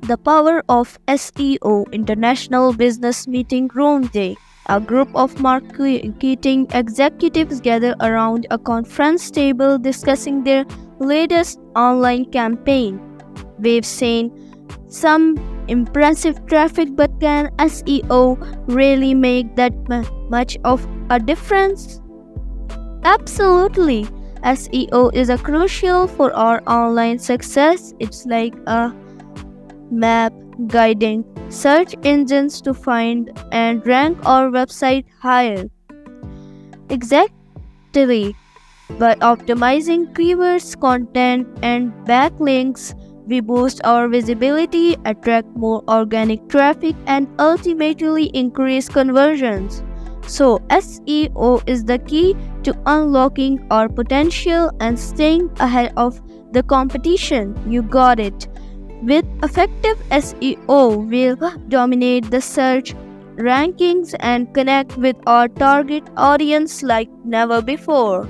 The power of SEO International Business Meeting Room Day. A group of marketing executives gather around a conference table discussing their latest online campaign. We've seen some impressive traffic, but can SEO really make that much of a difference? Absolutely. SEO is a crucial for our online success. It's like a map guiding search engines to find and rank our website higher. Exactly. By optimizing keywords, content, and backlinks, we boost our visibility, attract more organic traffic, and ultimately increase conversions. So, SEO is the key to unlocking our potential and staying ahead of the competition. You got it. With effective SEO, we'll dominate the search rankings and connect with our target audience like never before.